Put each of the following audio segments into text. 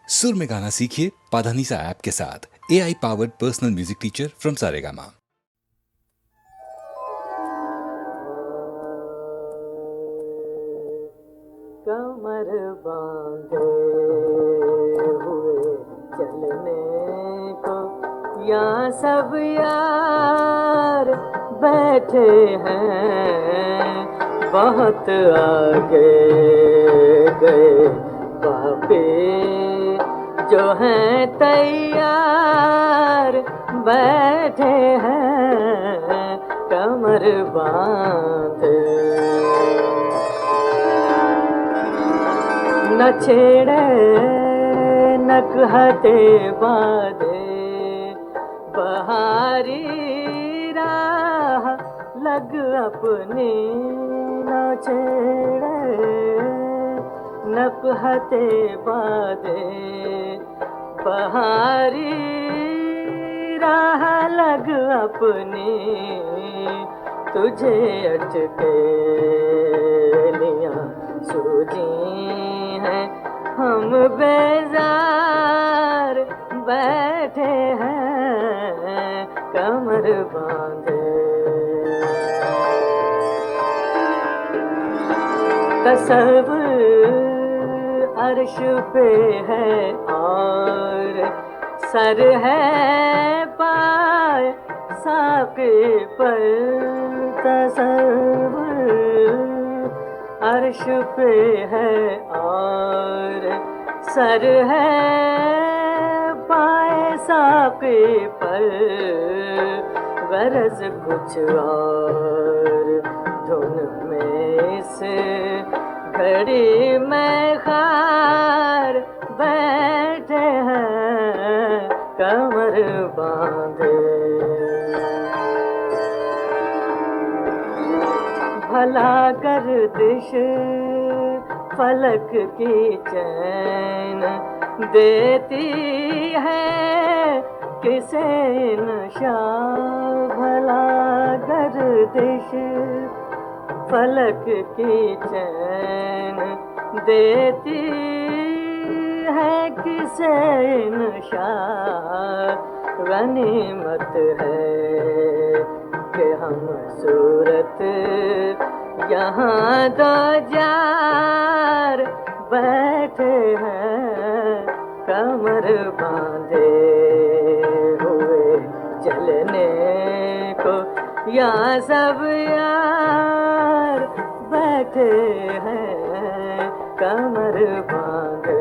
सुर में गाना सीखिए पाधानीसा ऐप के साथ। AI powered personal music teacher from Saregama. कमर बांधे हुए चलने को या सब यार बैठे हैं, बहुत आगे गए पापी जो हैं तैयार बैठे हैं कमर बांधे। न छेड़े न कहते बाधे बहारी राह लग अपनी, न छेड़े न कहते बाधे बहारी राह लग अपनी, तुझे अटके लिया सूझी हैं, हम बेजार बैठे हैं कमर बांधे। तसव्वुर अर्श पे है और सर है पाए साक़े पर, तसव्वुर अर्श पे है और सर है पाए साक़े पर, गरज कुछ और धुन में से घड़ी में खार बैठे हैं कमर बांधे। भला गर्दिश फलक की चैन देती है किसे नशा, भला गर्दिश फलक की चैन देती है किसे नशा, गनीमत है कि हम सूरत यहाँ दो जार बैठे हैं कमर बांधे हुए चलने को या सब यार बैठे हैं कमर बांधे।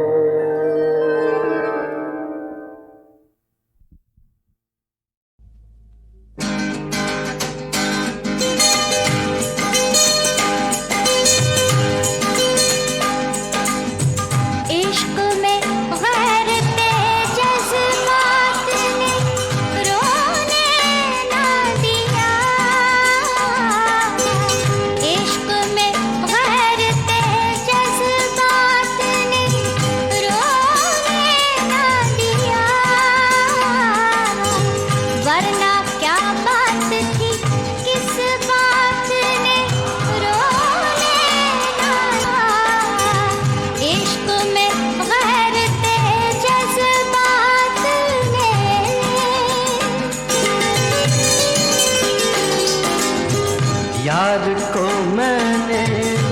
यार को मैंने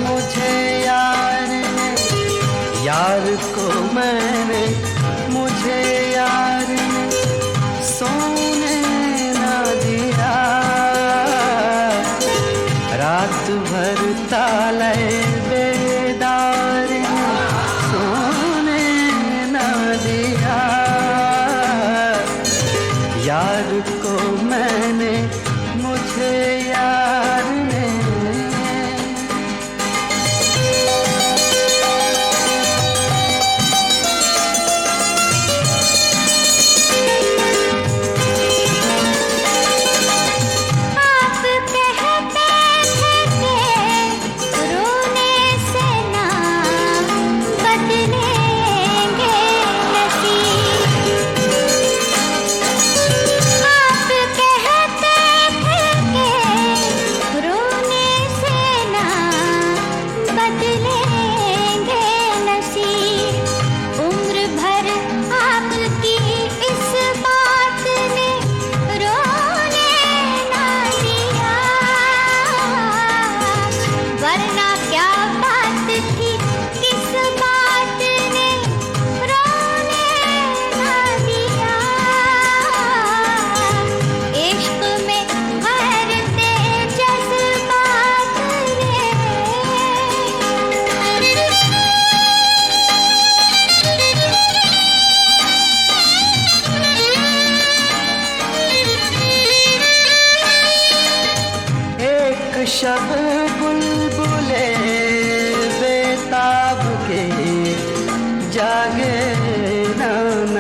मुझे यार ने, यार को मैंने मुझे यार ने सोने ना दिया, रात भर ताले बेदार ने सोने ना दिया, यार को मैंने मुझे यार ने।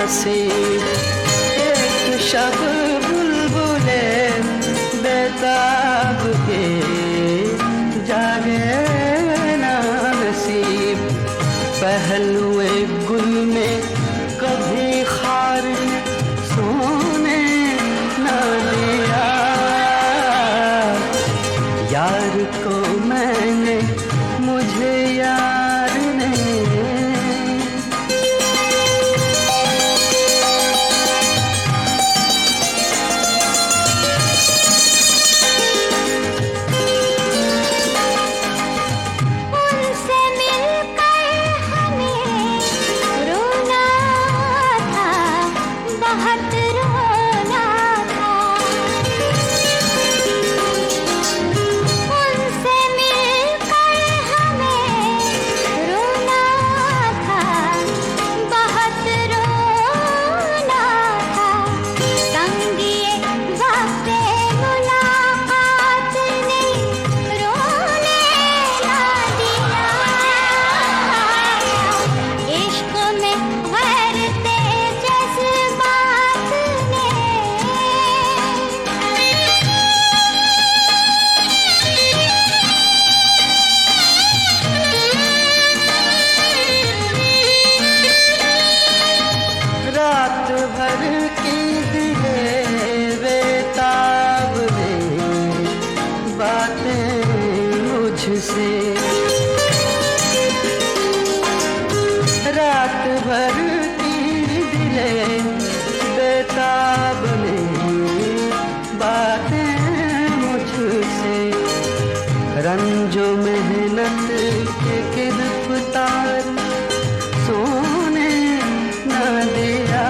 नसीब। एक शब बुलबुले बेताब के जागे ना नसीब। पहलुए गुल में कभी खार ने सोने ना दिया। यार को मैंने मुझे यार ने। उनसे मिलकर हमें रोना था, बहुत रोना था। उनसे मिलकर हमें रोना था, बहुत रोना था। संगिए वक्त मुलाकात ने रोने ना दिया। इश्क में गैरते जज्बात ने। रात भर की दिले बेताब ने बातें मुझसे। रात भर की दिले बेताब ने बातें मुझसे। रंजो मेहनत के गिरफ्तार सोने न दिया।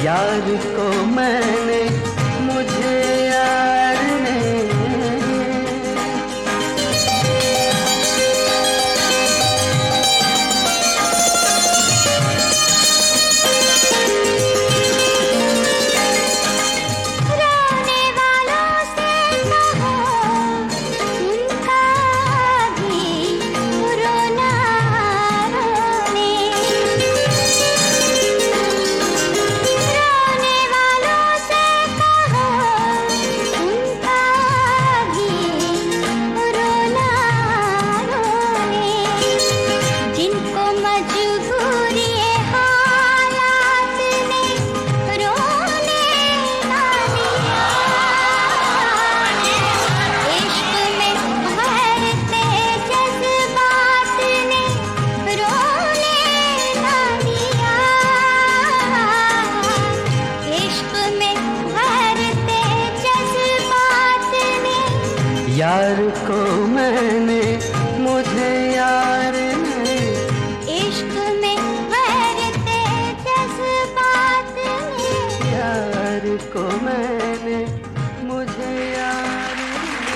यार को मैंने मुझे यार ने। रोने वालों से कहो उनका भी रोना रोने। रोने वालों से कहो उनका भी रोना रोने। जिनको मजबूरी हालात ने रोने ना दिया। इश्क में गैरते जज्बात ने रोने ना दिया। इश्क में गैरते जज्बात ने। यार को मैंने मुझे यार ने। इश्क में गैरते जज्बात ने। यार को मैंने मुझे यार ने।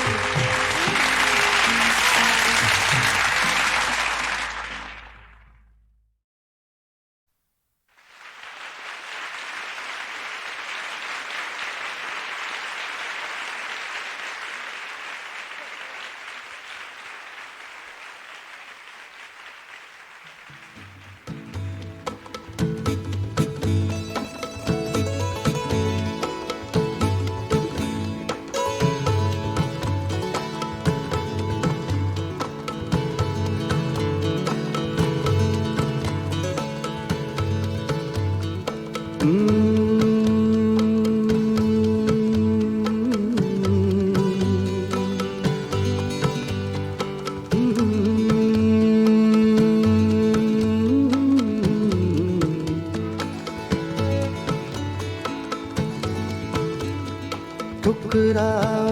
ठुकराओ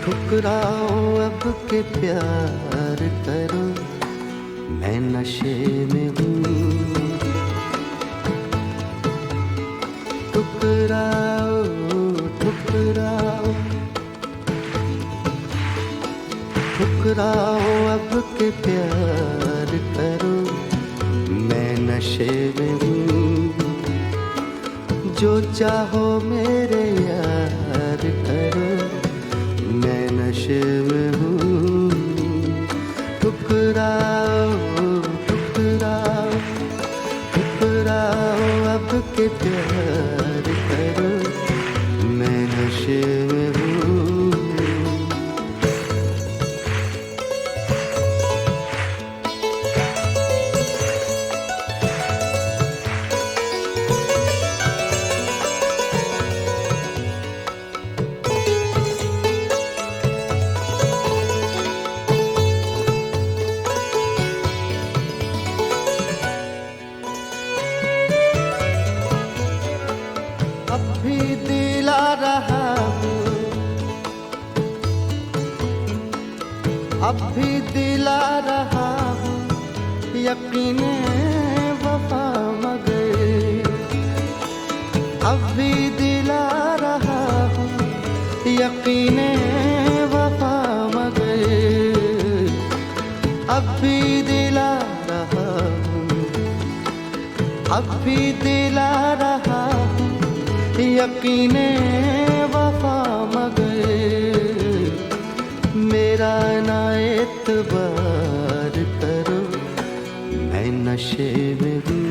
ठुकराओ अब के प्यार करो, मैं नशे में हूँ। ठुकराओ ठुकराओ ठुकराओ अब के प्यार करो, मैं नशे में हूँ। जो चाहो मेरे यार करो, मैं नशे में हूँ। ठुकराओ के प्यार करो, मैं नशे में हूँ। अब भी दिला रहा हूँ, अब भी दिला रहा हूँ यकीने वफा मगर, अब भी दिला रहा हूँ यकीने वफा मगर, अब भी दिला रहा हूँ, अब भी दिला रहा हूँ यकीने वफा मगर, मेरा ना एतबार करो, मैं नशे में हूँ।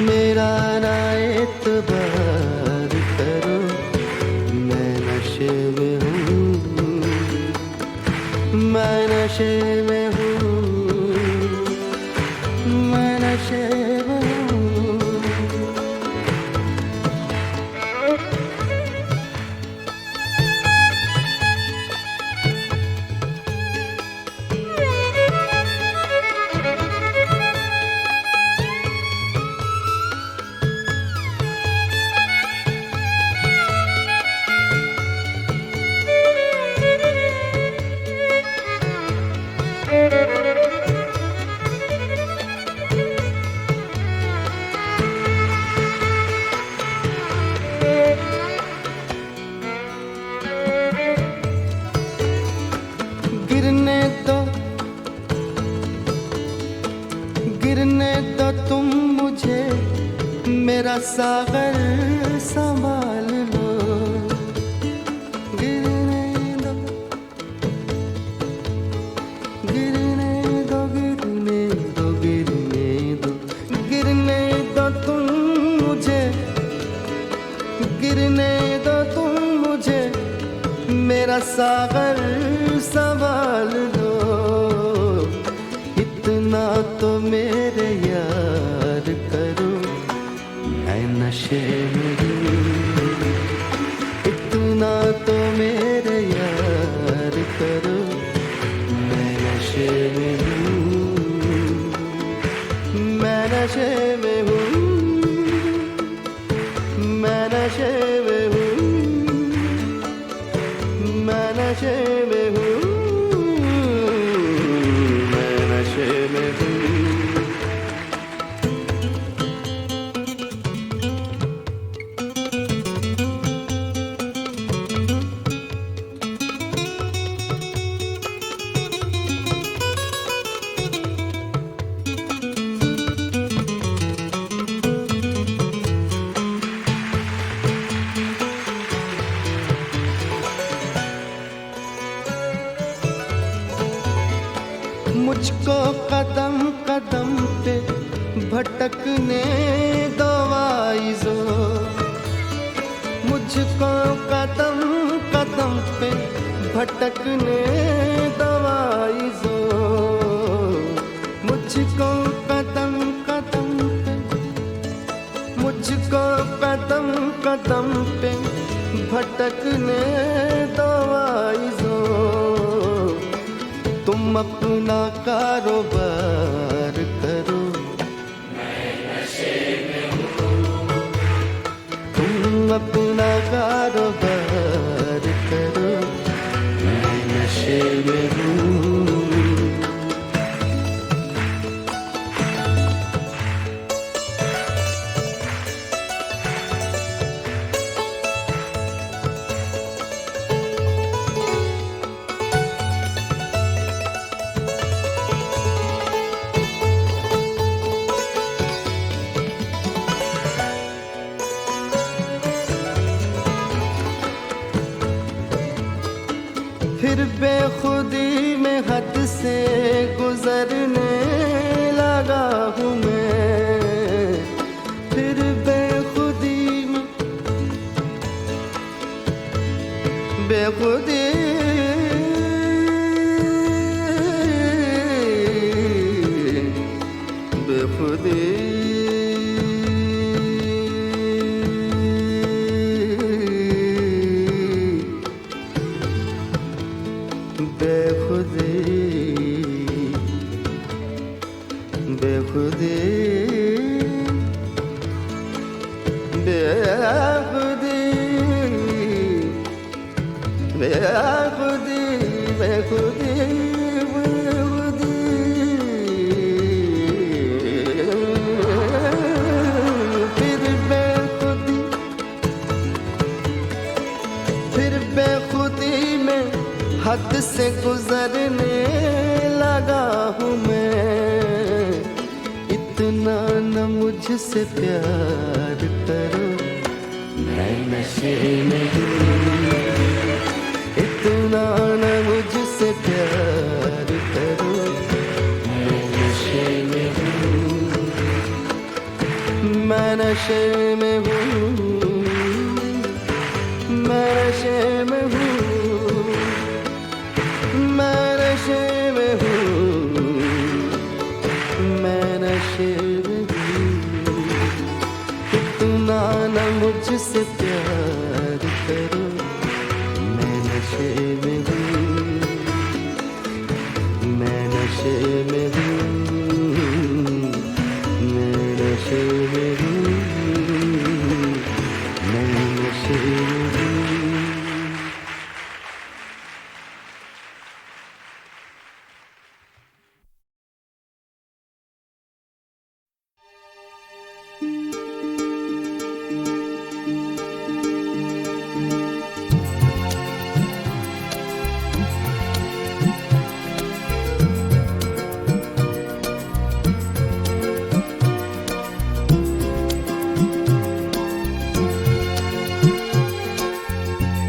मेरा ना एतबार करो, मैं नशे में हूँ। मैं नशे में हूँ, मैं नशे में हूँ। गिरने दो, गिरने दो तुम मुझे, मेरा सागर संभाल लो। गिरने दो, गिरने दो, गिरने दो, गिरने दो, गिरने दो तुम मुझे, गिरने दो तुम मुझे, मेरा सागर संभाल लो। इतना तो मेरे यार करो, मैं नशे में हूँ। इतना तो मेरे यार करो, मैं नशे में हूँ। मैं नशे में हूँ, मैं नशे में हूँ, मैं नशे में हूँ, मैं नशे में हूँ। मुझको कदम कदम पे भटकने दो आइज़ो, मुझको कदम कदम पे भटकने दो आइज़ो, मुझको कदम कदम पे, मुझको कदम कदम पे भटकने दो आइज़ो। तुम अपना कारोबार करो, मैं नशे में हूँ। तुम अपना कारोबार करो, मैं नशे में हूँ। फिर बेखुदी में बेखुदी बेखुदी बेखुदी बेखुदी बेखुदी फिर बेखुदी में हद से गुजरने लगा हूँ मैं। इतना न मुझसे प्यार करो, मैं नशे में हूँ। इतना न मुझसे प्यार करो, मैं नशे में हूँ। मैं नशे में हूँ, मैं नशे में हूँ, मैं नशे में हूँ, मैं नशे में हूँ। इतना न मुझसे प्यार करो, मैं नशे में हूँ, मैं नशे में हूँ, मैं नशे में हूँ, मैं नशे में हूँ।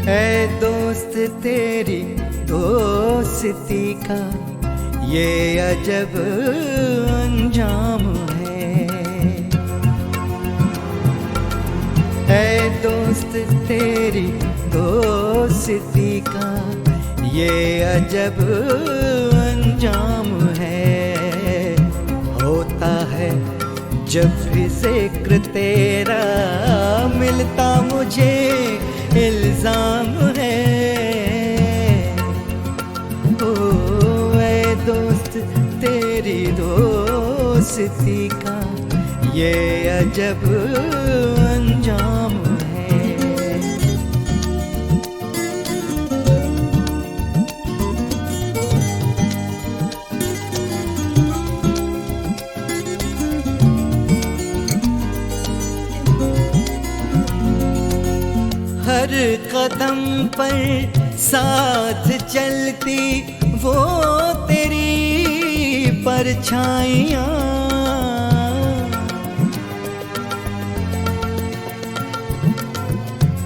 ऐ दोस्त तेरी दोस्ती का ये अजब अंजाम है। ऐ दोस्त तेरी दोस्ती का ये अजब अंजाम है। होता है जब भी जिक्र तेरा मिलता मुझे इल्जाम है। ओ ऐ दोस्त तेरी दोस्ती का ये अजब अंजाम है। हर कदम पर साथ चलती वो तेरी परछाइयाँ।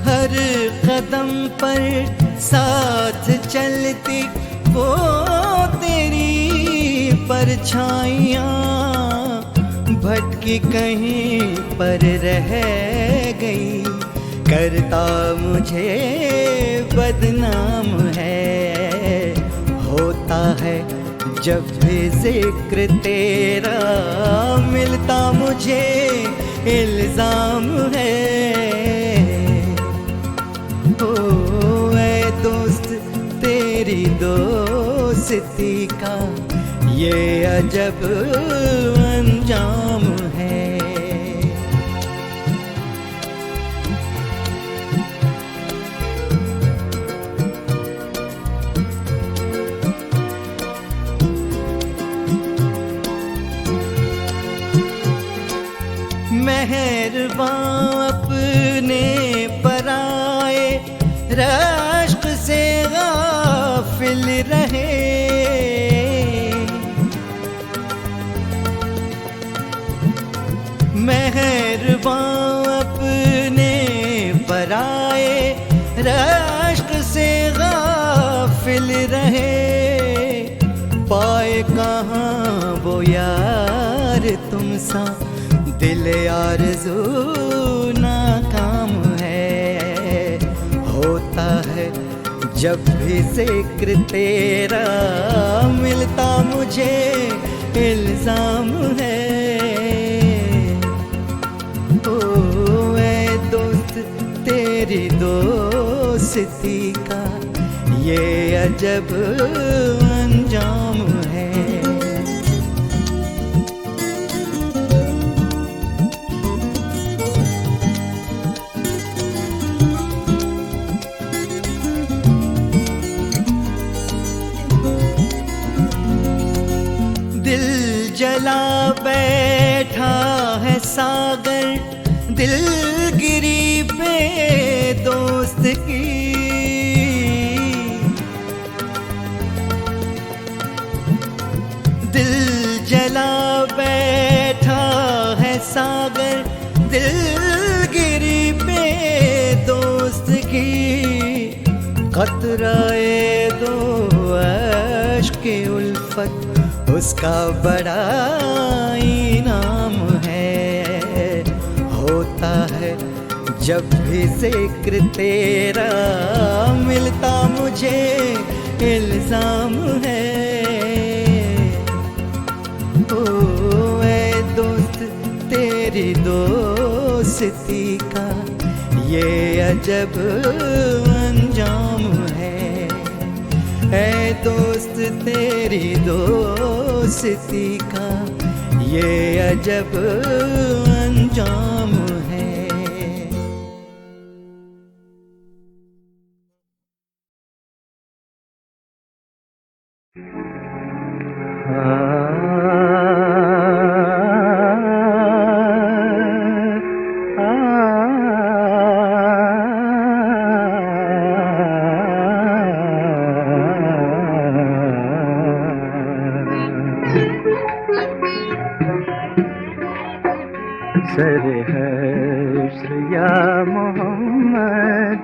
हर कदम पर साथ चलती वो तेरी परछाइयाँ। भटकी कहीं पर रह गई, करता मुझे बदनाम है। होता है जब भी जिक्र तेरा मिलता मुझे इल्जाम है। ओ ऐ दोस्त तेरी दोस्ती का ये अजब अंजाम है। मेहरबान अपने पराए रश्क से गाफिल रहे। मेहरबान अपने पराए रश्क से गाफिल रहे। पाए कहाँ वो यार तुम सा दिल आरज़ू नाकाम है। होता है जब भी जिक्र तेरा मिलता मुझे इल्जाम है। ओ ऐ दोस्त तेरी दोस्ती का ये अजब अंजाम है। दिल जला बैठा है सागर दिलगिरी पे दोस्त की। दिल जला बैठा है सागर दिलगिरी पे दोस्त की। कतराए दो अश्क के उल्फत उसका बड़ा इनाम है। होता है जब भी जिक्र तेरा मिलता मुझे इल्जाम है। ओ ऐ दोस्त तेरी दोस्ती का ये अजब अंजाम है। ऐ दोस्त तेरी दोस्ती का ये अजब अंजाम है। सरहश्र या मोहम्मद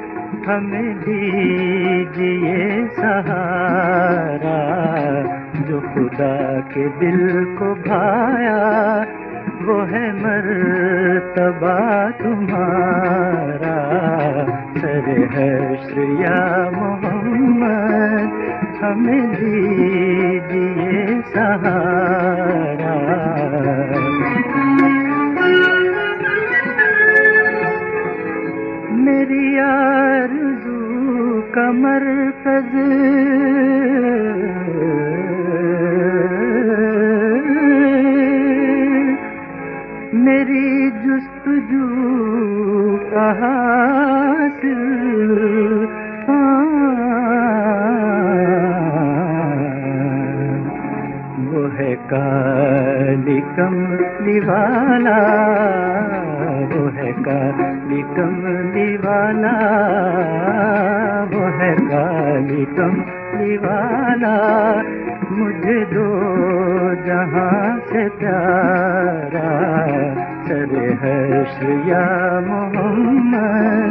हमें दीजिए सहारा। जो खुदा के दिल को भाया वो है मर्तबा तुम्हारा। सरहश्र या मोहम्मद हमें दीजिए सहारा। मेरी आरज़ू का मरकज़ मेरी जुस्तजू का हासिल वो है काली कमली वाला। वो है काली कमली वाला। वो है काली कमली वाला। मुझे दो जहां से प्यारा। सरहश्र या मोहम्मद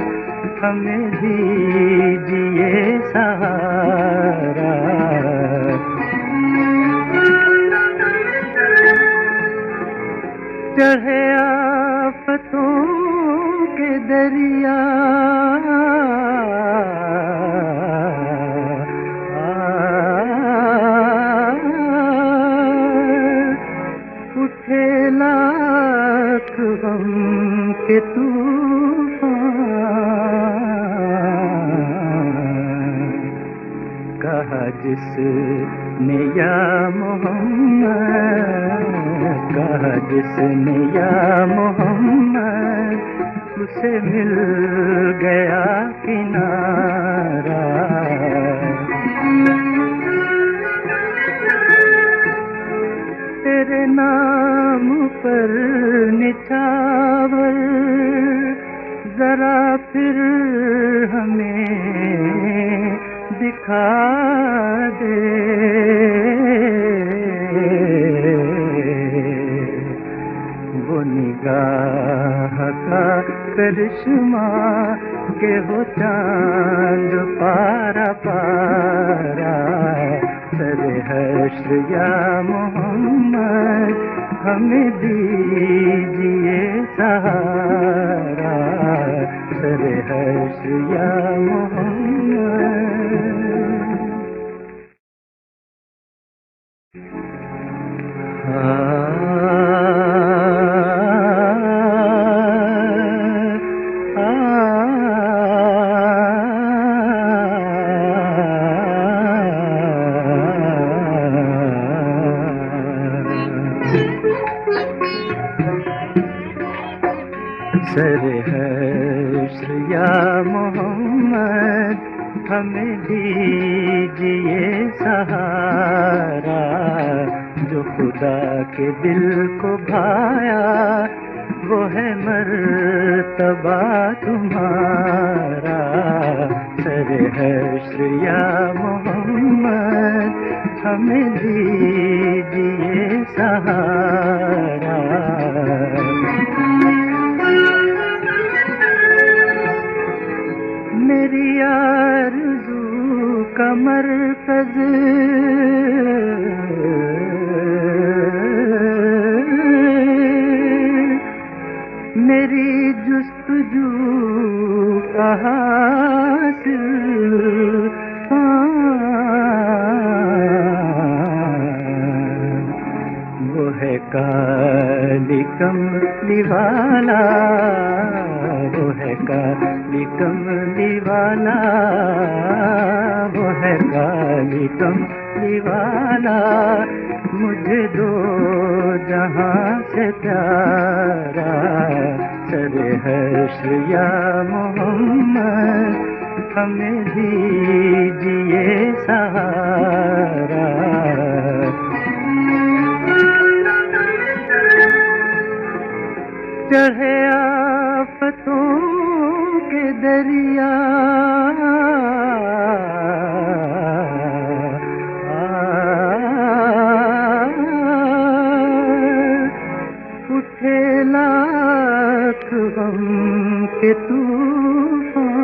हमें दीजिए सहारा। चढ़े आफतों के दरिया उठे लाख गम के तूफान। कहा जिसने या मोहम्मद कहा जिसने या मोहम्मद उसे मिल गया किनारा। तेरे नाम पर निछावर जरा फिर हमें दिखा दे। वो निगाह का करिश्मा के हो चांद पारा पारा। सरहश्र या मोहम्मद हमें दीजिए सहारा। सरहश्र या मोहम्मद। सरहश्र या मोहम्मद हमें दीजिए सहारा। जो खुदा के दिल को भाया वो है मर्तबा तुम्हारा। सरे हश्र या मोहम्मद हमें दीजिए सहारा। मेरी आरज़ू का मरकज़ मेरी जुस्तजू का हासिल वो है काली कमली वाला, वो है काली कमली वाला, वो है काली कमली वाला। मुझे दो जहां से प्यारा। सरे हश्र या मोहम्मद हमें दीजिए सहारा। चढ़े आफतों के दरिया उठे लाख गम के तूफान।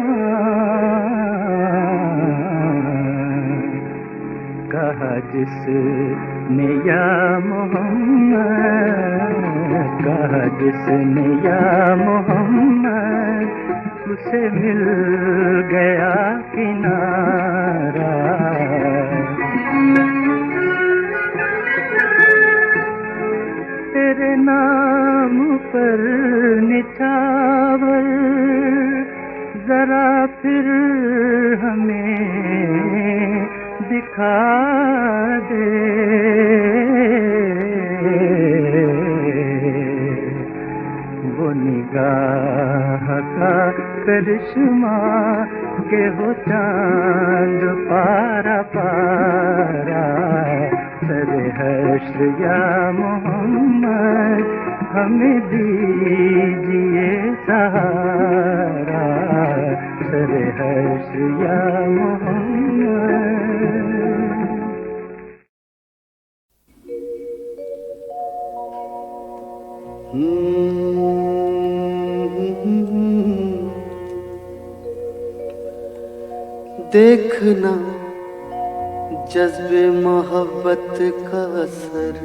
कहा जिसने या मोहम्मद, कहा जिसने या मोहम्मद उसे मिल गया किनारा। तेरे नाम पर निछावर जरा फिर हमें दिखा दे। वो निगाह का करिश्मा के हो चांद पारा पारा। सरे हश्र या मोहम्मद हमें दीजिए सहारा। सरे हश्र या मोहम्मद। देखना जज्बे मोहब्बत का असर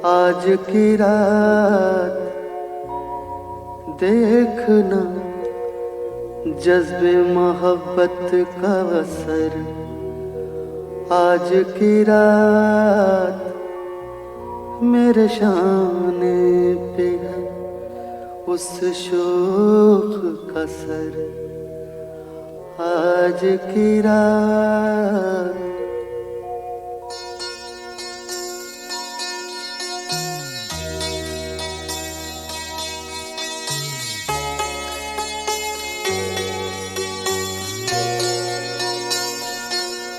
आज की रात। देखना जज्बे मोहब्बत का असर आज की रात। मेरे शाने पे है उस शोख का सर आज की रात।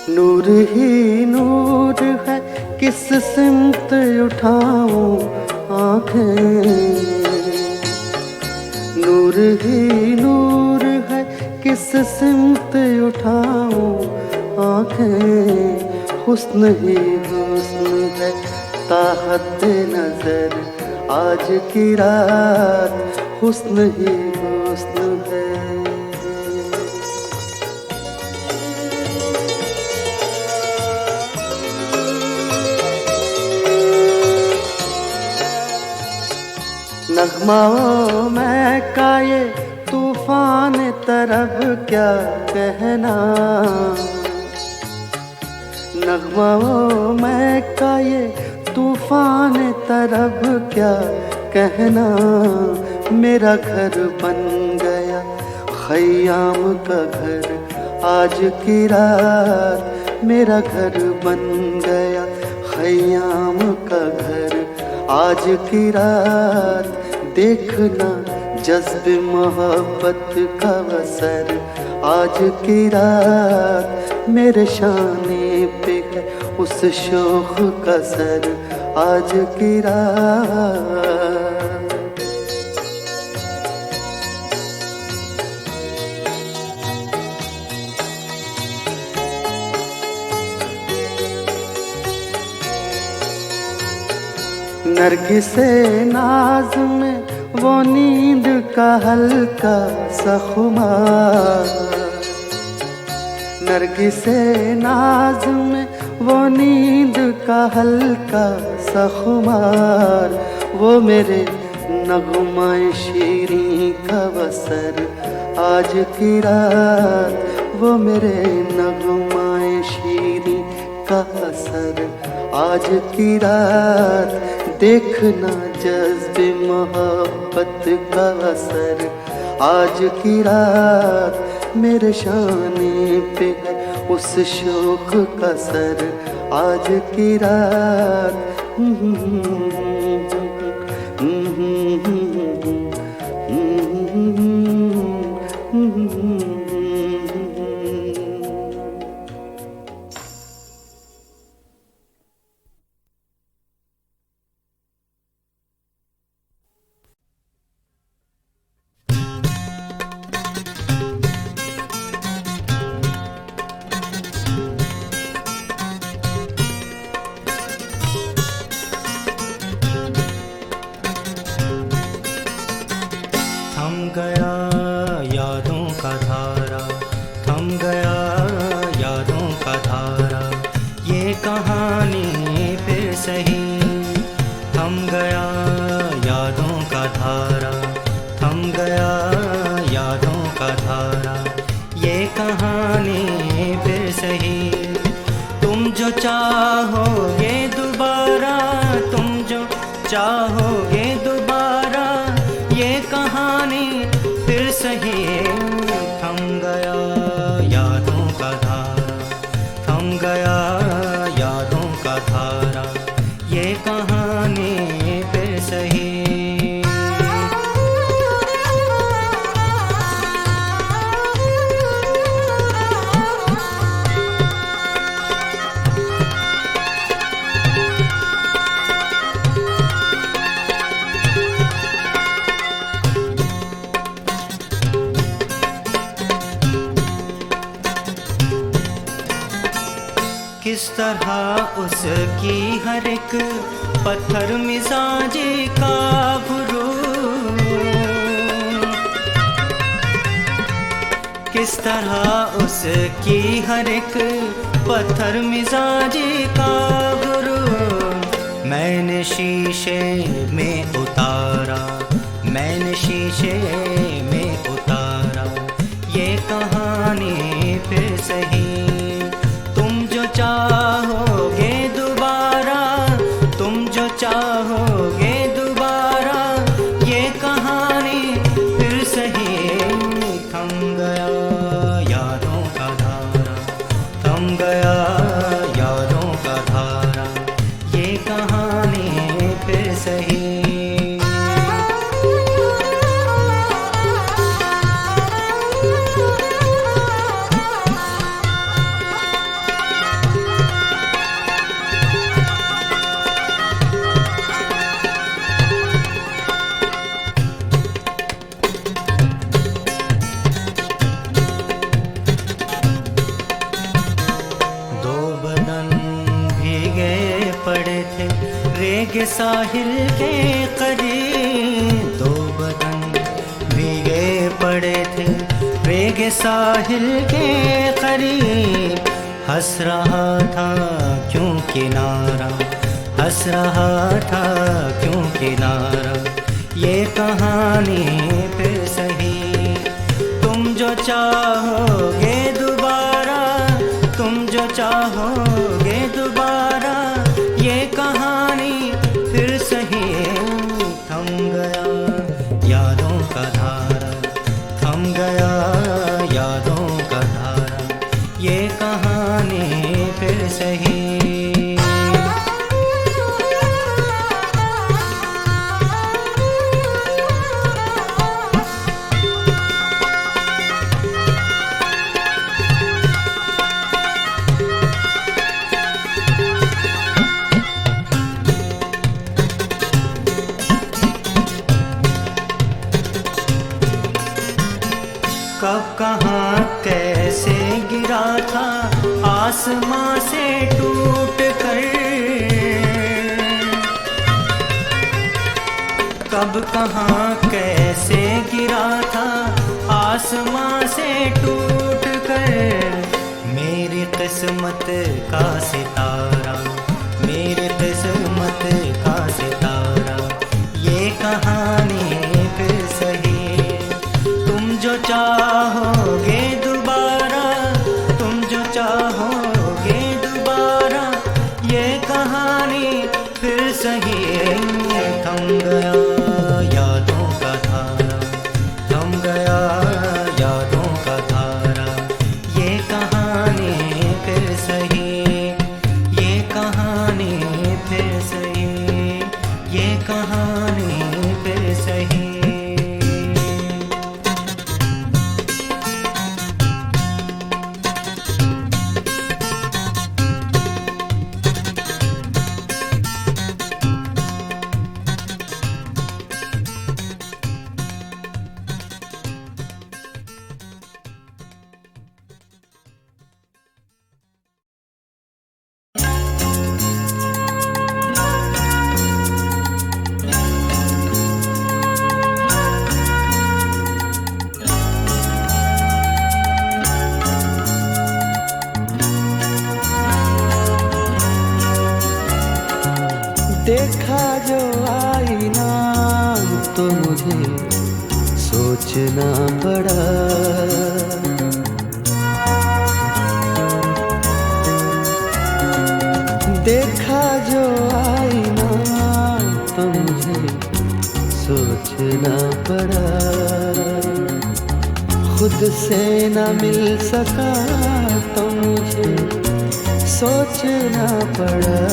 नूर ही नूर है किस सिमत उठाऊं आंखें। नूर ही नूर है किस सिमत उठाऊं आंखें। हुस्न ही हुस्न है ताहत नजर आज की रात। हुस्न ही हुस्न है। नगमाओं में का ये तूफान तरफ क्या कहना। नगमाओं में का ये तूफान तरफ क्या कहना। मेरा घर बन गया खयाम का घर आज की रात। मेरा घर बन गया खयाम का घर आज की रात। देखना जज्ब मोहब्बत का असर आज की रात। मेरे शाने पे है उस शोख का सर आज की रात। नरगिसे नाज में वो नींद का हल्का सा खुमार, नरगिसे नाज में वो नींद का हल्का सा खुमार, वो मेरे नगमाए शीरीं का वसर आज की रात, वो मेरे नगमाए शीरीं का असर आज की रात। देखना जज्बे मोहब्बत का असर आज की रात, मेरे शाने पे है उस शोक का सर आज की रात। गया यादों का धारा, थम गया यादों का धारा, ये कहानी फिर सही। थम गया यादों का धारा, थम गया यादों का धारा, ये कहानी फिर सही। तुम जो चाहोगे दोबारा, तुम जो चाहोगे दोबारा, ये कहानी फिर सही। थम गया यादों का धारा, थम गया यादों का धारा, ये कहानी फिर सही। किस तरह उसकी हर एक पत्थर मिजाजी का गुरूर, किस तरह उसकी हर एक पत्थर मिजाजी का गुरूर, मैंने शीशे में उतारा, मैंने शीशे में उतारा, ये कहानी फिर सही। चाहोगे दोबारा, तुम जो चाहोगे दोबारा, ये कहानी फिर सही। थम गया यादों का धारा, थम गया यादों का धारा, ये कहानी फिर सही। रेगे साहिल के करीब, दो बदन भीगे पड़े थे रेगे साहिल के करीब। हंस रहा था क्यों किनारा, हंस रहा था क्यों किनारा, ये कहानी फिर सही। तुम जो चाहोगे दोबारा, तुम जो चाहोगे दोबारा, ये कहानी फिर सही। थम गया यादों का धारा, थम गया यादों का धारा, ये कहानी फिर सही। कहाँ कैसे गिरा था आसमां से टूट कर, कब कहाँ कैसे गिरा था आसमां से टूट कर। मेरी किस्मत का सितारा, मेरी किस्मत का सितारा, ये कहानी फिर सही। तुम जो चाहोगे दोबारा, तुम जो चाहोगे दोबारा, ये कहानी फिर सही। थम गया यादों का धारा, थम गया यादों का धारा, ये कहानी फिर सही, ये कहानी फिर सही, ये कहानी फिर सही। देखा जो आईना तो मुझे सोचना पड़ा, देखा जो आईना तो मुझे सोचना पड़ा। खुद से न मिल सका तो मुझे सोचना पड़ा।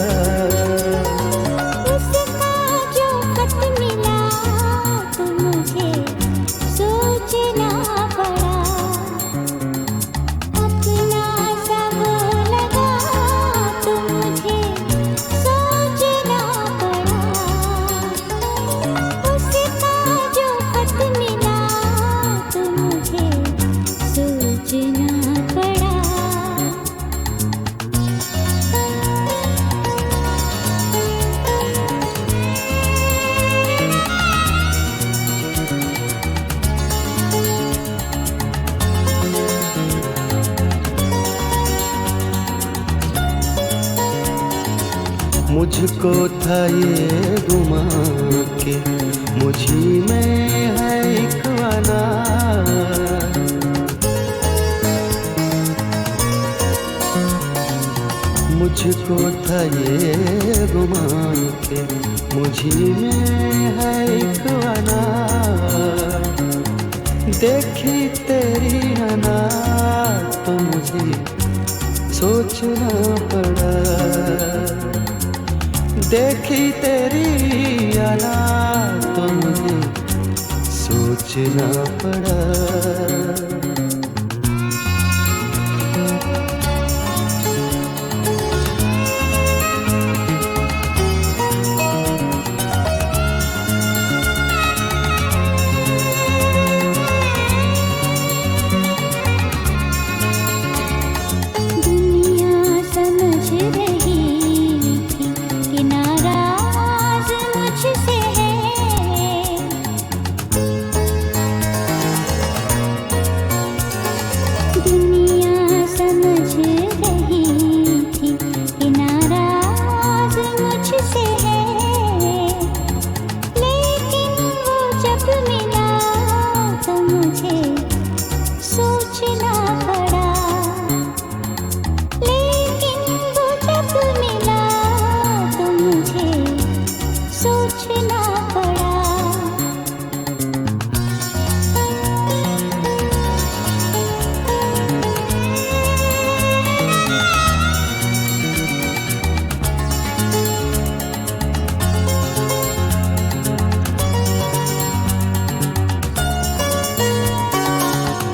मुझको था ये गुमा के मुझी में है एक वाना, मुझको था ये गुमा के मुझी में है एक वाना। देखी तेरी अना तो मुझे सोचना पड़ा, देखी तेरी अना तो मुझे सोचना पड़ा।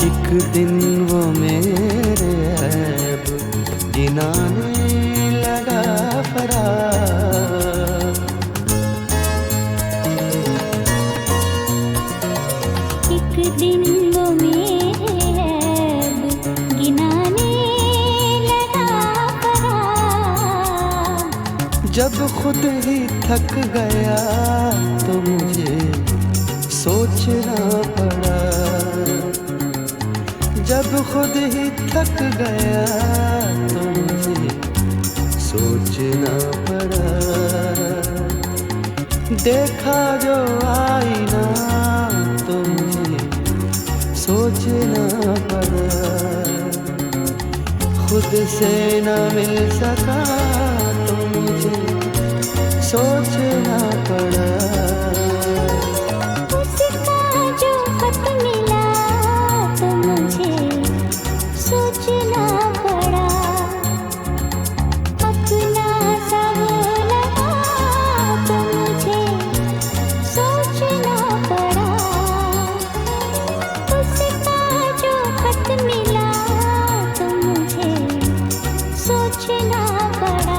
एक दिन वो मेरे ऐब गिनाने लगा फरार, एक दिन वो मेरे खुद ही थक गया तो मुझे सोचना पड़ा, जब खुद ही थक गया तो मुझे सोचना पड़ा। देखा जो आईना तो मुझे सोचना पड़ा, खुद से न मिल सका तो मुझे सोचना पड़ा। उसका जो खत मिला तो मुझे सोचना पड़ा, अपना सब लगा तो मुझे सोचना पड़ा। उसका जो खत मिला तो मुझे सोचना पड़ा।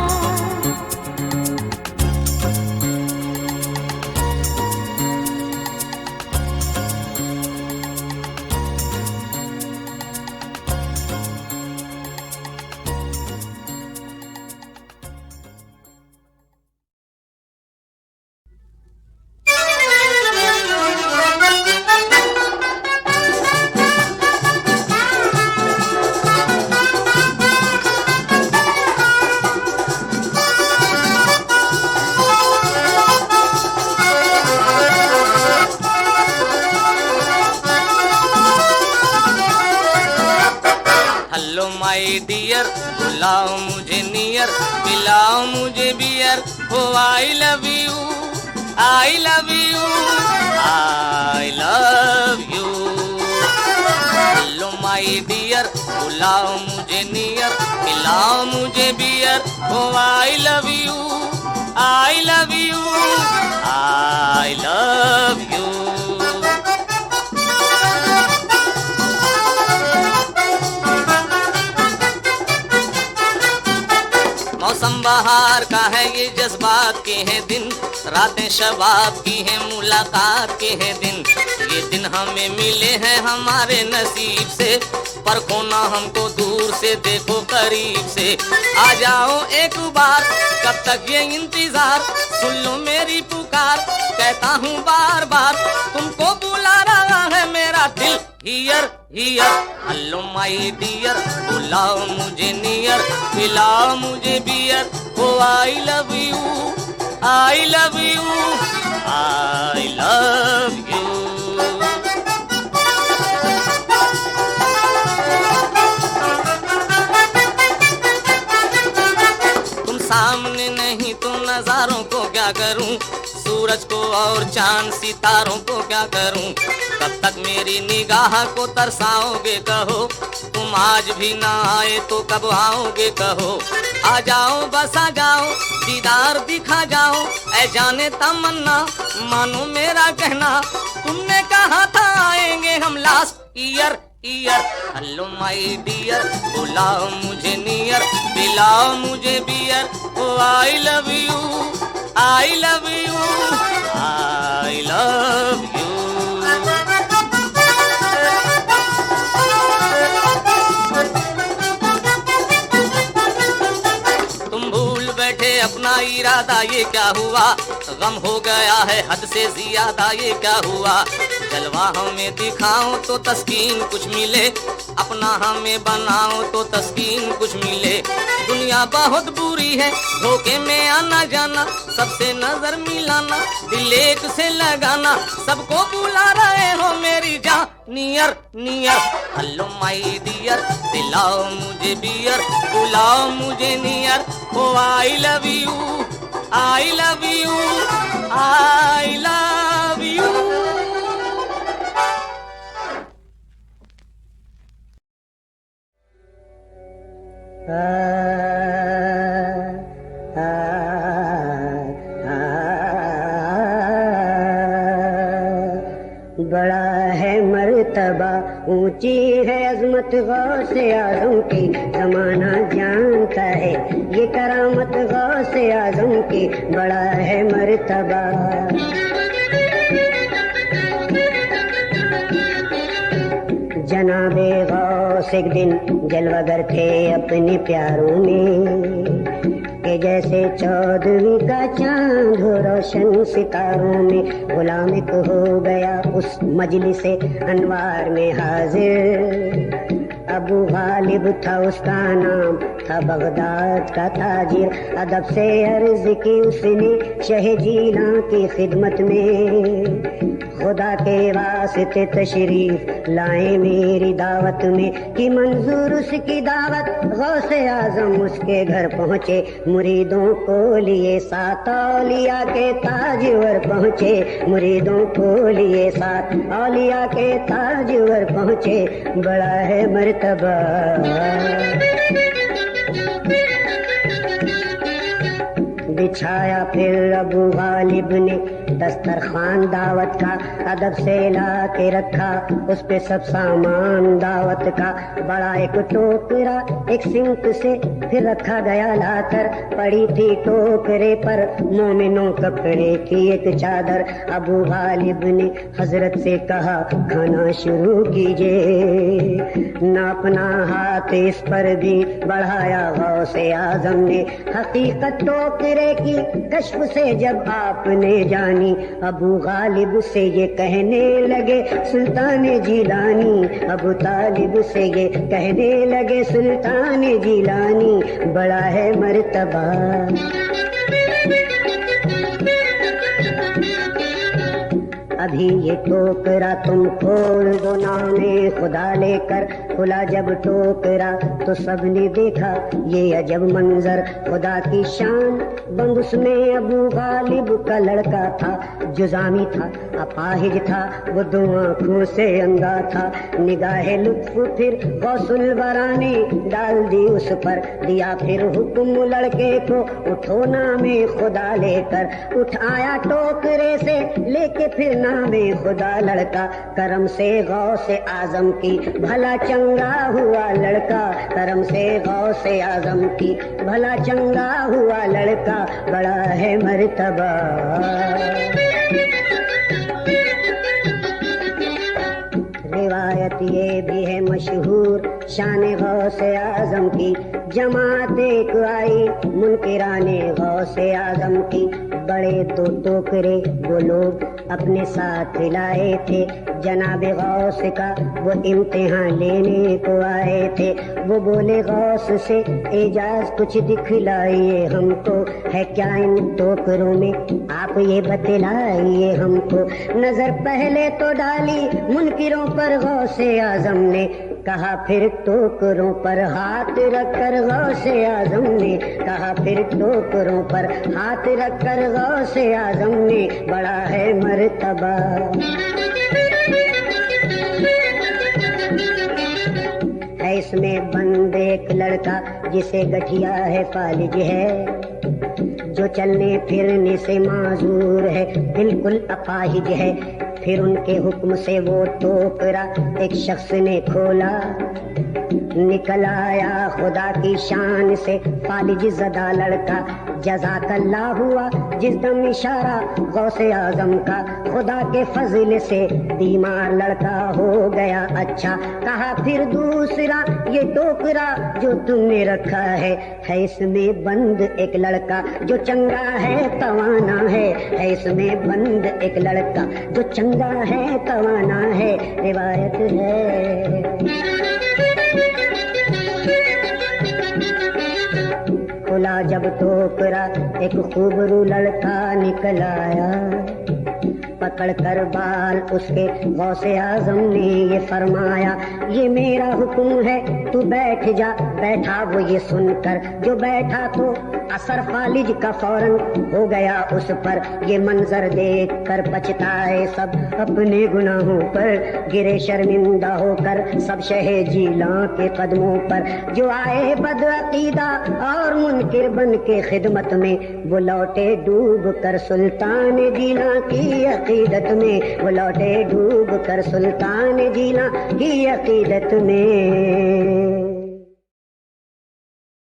हेलो माय डियर, बुलाओ मुझे नियर, पिलाओ मुझे बियर, हो I love you, I love you, I love you. Hello my dear, बुलाओ मुझे नियर, पिलाओ मुझे बियर, हो I love you, I love you, I love you. मौसम बहार का है ये जज्बात के हैं दिन, रातें शबाब की हैं मुलाकात के हैं दिन। ये दिन हमें मिले हैं हमारे नसीब से, परखो ना हमको दूर से देखो करीब से। आ जाओ एक बार, कब तक ये इंतजार, सुन लो मेरी पुकार, कहता हूँ बार बार, तुमको बुला रहा है मेरा दिल। Here here, hello my dear, बुलाओ मुझे नियर, पिलाओ मुझे बियर, ओ I love you, I love you, I love you. तुम सामने नहीं तो नजारों को क्या करूं, सूरज को और चांद सितारों को क्या करूं। कब तक मेरी निगाह को तरसाओगे कहो, तुम आज भी ना आए तो कब आओगे कहो। आ जाओ बस आ जाओ, दीदार दिखा जाओ, ऐ जाने तमन्ना मानो मेरा कहना। तुमने कहा था आएंगे हम last year year. Hello my dear, बुलाओ मुझे नियर, पिलाओ मुझे बियर, ओ I love you, I love you, I love you. अपना इरादा ये क्या हुआ, गम हो गया है हद से ज्यादा ये क्या हुआ। जलवा हमें दिखाओ तो तस्कीन कुछ मिले, अपना हमें बनाओ तो तस्कीन कुछ मिले। दुनिया बहुत बुरी है, धोखे में आना जाना, सबसे नजर मिलाना, दिल एक से लगाना, सबको बुला रहे हो मेरी जान near near. Hello my dear, दिलाओ मुझे बियर, बुलाओ मुझे नियर, ओ I love you, I love you, I love you. बड़ा है मर्तबा, ऊंची है अजमत गौसे आजम की, जमाना जानता है ये करामत गौसे आजम की, बड़ा है मर्तबा। जनाबे गौस एक दिन जलवागर थे अपने प्यारों में, के जैसे 14वीं का चांद हो रोशन सितारों में गुलामिक हो गया उस मजलिसे अनवार में हाजिर। अबू गालिब था उसका नाम, था बगदाद का ताजिर। अदब से अर्ज की उसने शहजीला की खिदमत में, खुदा के वास्ते तशरीफ लाए मेरी दावत में कि मंजूर उसकी दावत। गौसे आजम उसके घर पहुँचे, मुरीदों को लिए साथ औलिया के ताजवर पहुँचे, मुरीदों को लिए साथ औलिया के ताजवर पहुँचे। बड़ा है मर्तबा बिछाया फिर अबू गालिब ने दस्तरखान दावत का, अदब से ला के रखा उस पे सब सामान दावत का। बड़ा एक टोकरा एक सिंक से फिर रखा गया लाकर, पड़ी थी टोकरे पर मोमिनों कपड़े की एक चादर। अबू गालिब ने हजरत से कहा खाना शुरू कीजिए, न अपना हाथ इस पर भी बढ़ाया गौसे आजम ने। हकीकत टोकरे की कश्फ से जब आपने जानी, अबू गालिब से ये कहने लगे सुल्तान जिलानी, अबू तालिब से ये कहने लगे सुल्तान जिलानी। बड़ा है मर्तबा अभी ये टोकरा तुम खोल दो नामे खुदा लेकर। खुला जब टोकरा तो सबने देखा ये अजब मंजर, खुदा की शान बंद उसमें अबू गालिब का लड़का था। जुजामी था, अपाहिज था, वो दो आँखों से अंधा था। निगाहे लुत्फ फिर गौसुल वरा ने डाल दी उस पर, दिया फिर हुक्म लड़के को उठो नामे खुदा लेकर। उठाया टोकरे से लेके फिर नामे खुदा लड़का, करम से गौसे आजम की भला चंगा हुआ लड़का, करम से गौसे आजम की भला चंगा हुआ लड़का। बड़ा है मर्तबा रिवायत ये भी है मशहूर शान गौसे आजम की, जमात एक आई मुनकिराने गौसे आजम की। बड़े दो टोकरे वो लोग अपने साथ लाए थे, जनाबे गौस का वो इम्तिहान लेने को आए थे। वो बोले गौस से एजाज कुछ दिखलाइए हमको, है क्या इन टोकरों में आप ये बतलाइए हमको। नजर पहले तो डाली मुनकिरों पर गौसे आजम ने, कहा फिर टोकरों पर हाथ रखकर गौसे आजम ने, कहा फिर टोकरों पर हाथ रखकर गौसे आजम ने। बड़ा है मर्तबा है इसमें बंद एक लड़का जिसे गठिया है फालिज है, जो चलने फिरने से माजूर है बिल्कुल अपाहिज है। फिर उनके हुक्म से वो टोकरा एक शख्स ने खोला, निकल आया खुदा की शान से फालिज ज़दा लड़का। जज़ाकल्लाह हुआ जिस दम इशारा गौसे आजम का, खुदा के फजल से बीमार लड़का हो गया अच्छा। कहा फिर दूसरा ये टोकरा जो तुमने रखा है इसमें बंद एक लड़का जो चंगा है तवाना है इसमें बंद एक लड़का जो चंगा है तवाना है। रिवायत है खुला जब टोकरा एक खूबरू लड़का निकल आया, पकड़ कर बाल उसके गौसे आजम ने ये फरमाया, ये मेरा हुक्म है तू बैठ जा। बैठा वो ये सुनकर जो बैठा तो असर फालिज का फौरन हो गया उस पर। ये मंजर देख कर पछताए सब अपने गुनाहों पर, गिरे शर्मिंदा होकर सब शहे जीला के कदमों पर। जो आए बदअकीदा और मुनकिर बन के खिदमत में, वो लौटे डूब कर सुल्तान जीला की अकीदत में, वो लौटे डूब कर सुल्तान जीला की अकीदत में।